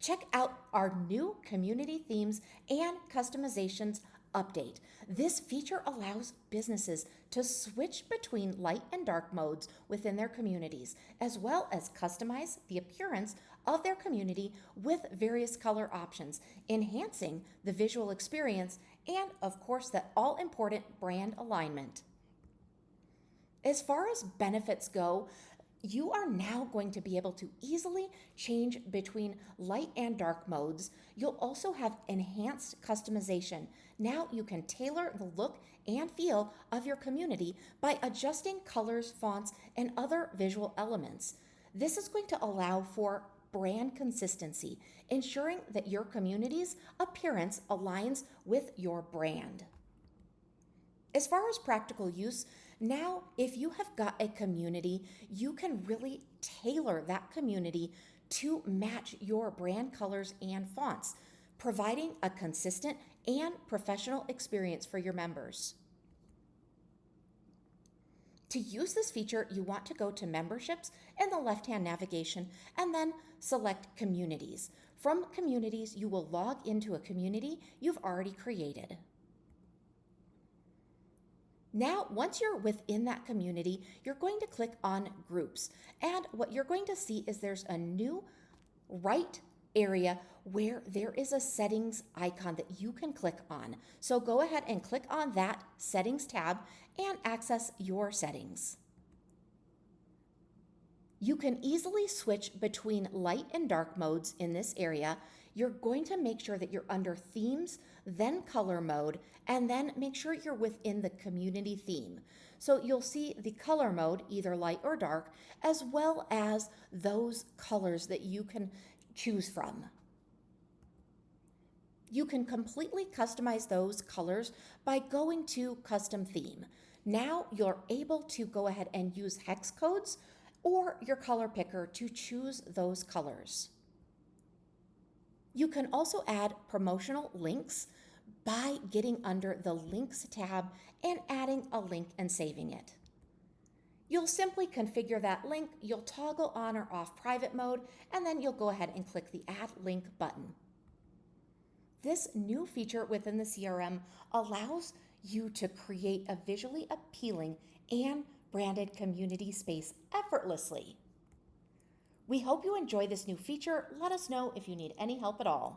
Check out our new community themes and customizations update. This feature allows businesses to switch between light and dark modes within their communities, as well as customize the appearance of their community with various color options, enhancing the visual experience and, of course, that all important brand alignment. As far as benefits go, you are now going to be able to easily change between light and dark modes. You'll also have enhanced customization. Now you can tailor the look and feel of your community by adjusting colors, fonts, and other visual elements. This is going to allow for brand consistency, ensuring that your community's appearance aligns with your brand. As far as practical use, now if you have got a community, you can really tailor that community to match your brand colors and fonts, providing a consistent and professional experience for your members. To use this feature, you want to go to Memberships in the left-hand navigation and then select Communities. From Communities, you will log into a community you've already created. Now, once you're within that community, you're going to click on Groups. And what you're going to see is there's a new right area where there is a settings icon that you can click on. So go ahead and click on that Settings tab and access your settings. You can easily switch between light and dark modes in this area. You're going to make sure that you're under Themes, then Color mode, and then make sure you're within the community theme. So you'll see the color mode, either light or dark, as well as those colors that you can choose from. You can completely customize those colors by going to Custom Theme. Now you're able to go ahead and use hex codes or your color picker to choose those colors. You can also add promotional links by getting under the Links tab and adding a link and saving it. You'll simply configure that link, you'll toggle on or off private mode, and then you'll go ahead and click the Add Link button. This new feature within the CRM allows you to create a visually appealing and branded community space effortlessly. We hope you enjoy this new feature. Let us know if you need any help at all.